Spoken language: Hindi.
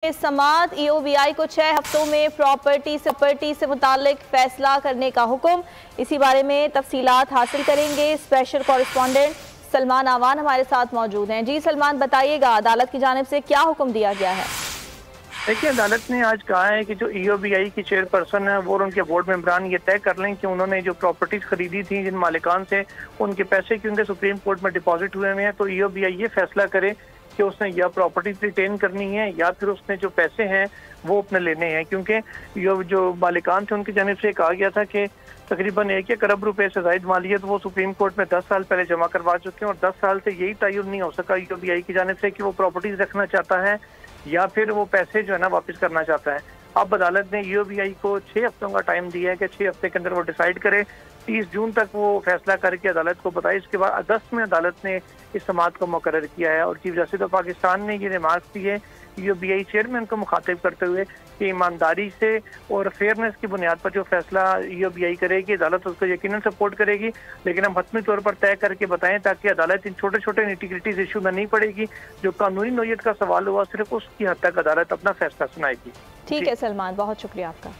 समात ईओबीआई को 6 हफ्तों में प्रॉपर्टी से मुतालिक फैसला करने का हुक्म। इसी बारे में तफसीलात हासिल करेंगे। स्पेशल कॉरेस्पॉन्डेंट सलमान आवान हमारे साथ मौजूद हैं। जी सलमान, बताइएगा अदालत की जानिब से क्या हुक्म दिया गया है? देखिए, अदालत ने आज कहा है कि जो ईओबीआई की चेयरपर्सन है वो और उनके बोर्ड मेंबरान ये तय कर लें कि उन्होंने जो प्रॉपर्टीज खरीदी थी जिन मालिकान से, उनके पैसे क्योंकि सुप्रीम कोर्ट में डिपॉजिट हुए हैं, तो ईओबीआई ये फैसला करे कि उसने या प्रॉपर्टी रिटेन करनी है या फिर उसने जो पैसे हैं वो अपने लेने हैं। क्योंकि ये जो मालिकान थे उनकी जानिब से कहा गया था कि तकरीबन 1 अरब रुपए से ज्यादा मालियत वो सुप्रीम कोर्ट में 10 साल पहले जमा करवा चुके हैं और 10 साल से यही तयन नहीं हो सका ईओबीआई की जानिब से कि वो प्रॉपर्टीज रखना चाहता है या फिर वो पैसे जो है ना वापस करना चाहता है। अब अदालत ने ईओबीआई को 6 हफ्तों का टाइम दिया है कि 6 हफ्ते के अंदर वो डिसाइड करे। 30 जून तक वो फैसला करके अदालत को बताए। इसके बाद अगस्त में अदालत ने इस समाअत को मुकर्रर किया है और चीफ जस्टिस ऑफ पाकिस्तान ने ये रिमार्क दी है ईओबीआई चेयरमैन को मुखातिब करते हुए कि ईमानदारी से और फेयरनेस की बुनियाद पर जो फैसला ईओबीआई करेगी अदालत उसको यकीनन सपोर्ट करेगी, लेकिन हम हतमी तौर पर तय करके बताएं ताकि अदालत इन छोटे छोटे निटिग्रिटीज इशू में नहीं पड़ेगी। जो कानूनी नोयत का सवाल हुआ सिर्फ उसकी हद तक अदालत अपना फैसला सुनाएगी। ठीक है सलमान, बहुत शुक्रिया आपका।